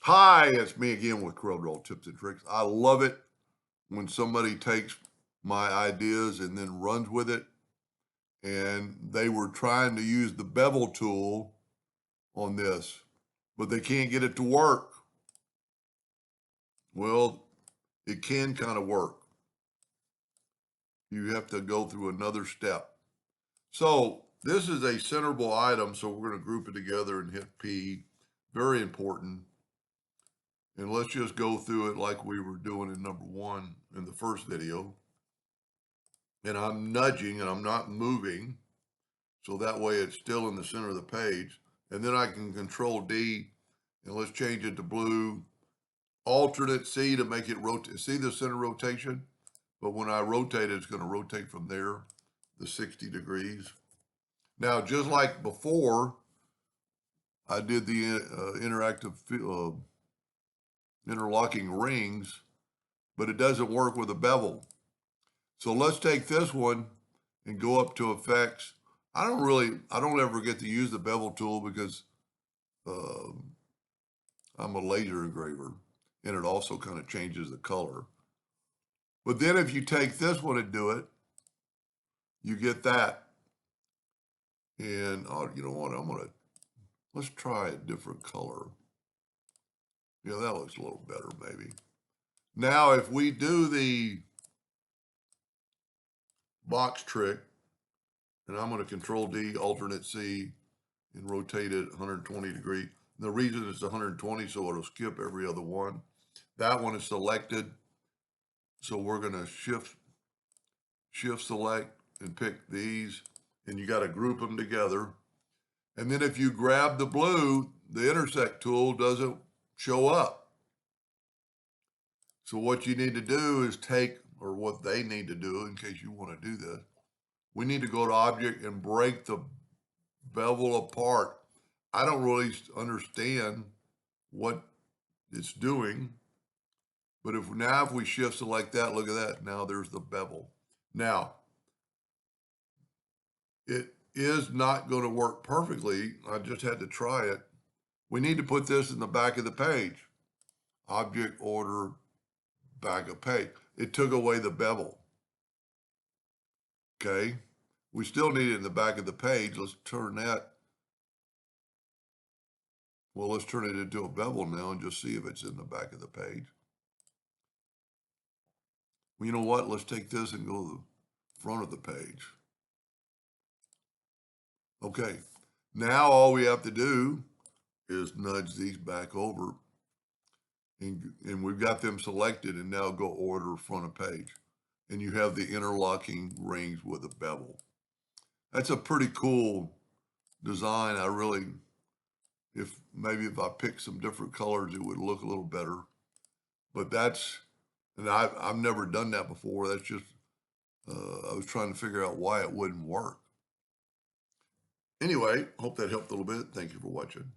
Hi, it's me again with Corel tips and tricks. I love it when somebody takes my ideas and then runs with it. And they were trying to use the bevel tool on this, but they can't get it to work. Well, it can kind of work. You have to go through another step. So this is a centerable item, so we're going to group it together and hit P. Very important. And let's just go through it like we were doing in number one in the first video. And I'm nudging and I'm not moving. So that way it's still in the center of the page. And then I can control D and let's change it to blue. Alternate C to make it rotate. See the center rotation? But when I rotate it, it's going to rotate from there, the 60 degrees. Now, just like before, I did the interactive interlocking rings, but it doesn't work with a bevel. So let's take this one and go up to effects. I don't ever get to use the bevel tool because I'm a laser engraver and it also kind of changes the color. But then if you take this one and do it, you get that. And oh, you know what? Let's try a different color. Yeah, that looks a little better maybe. Now, if we do the box trick, and I'm going to control D, alternate C, and rotate it 120 degrees. The reason it's 120, so it'll skip every other one. That one is selected. So we're going to shift select and pick these, and you got to group them together. And then if you grab the blue, the intersect tool doesn't show up. So what you need to do is take, or what they need to do in case you want to do this, we need to go to object and break the bevel apart. I don't really understand what it's doing, but if we shift select that, look at that. Now there's the bevel. Now, it is not going to work perfectly. I just had to try it. We need to put this in the back of the page. Object order, back of page. It took away the bevel. Okay. We still need it in the back of the page. Let's turn that. Well, let's turn it into a bevel now and just see if it's in the back of the page. Well, you know what? Let's take this and go to the front of the page. Okay. Now all we have to do is nudge these back over and we've got them selected, and now go order front of page. And you have the interlocking rings with a bevel. That's a pretty cool design. If I picked some different colors, it would look a little better. But and I've never done that before. That's just, I was trying to figure out why it wouldn't work. Anyway, hope that helped a little bit. Thank you for watching.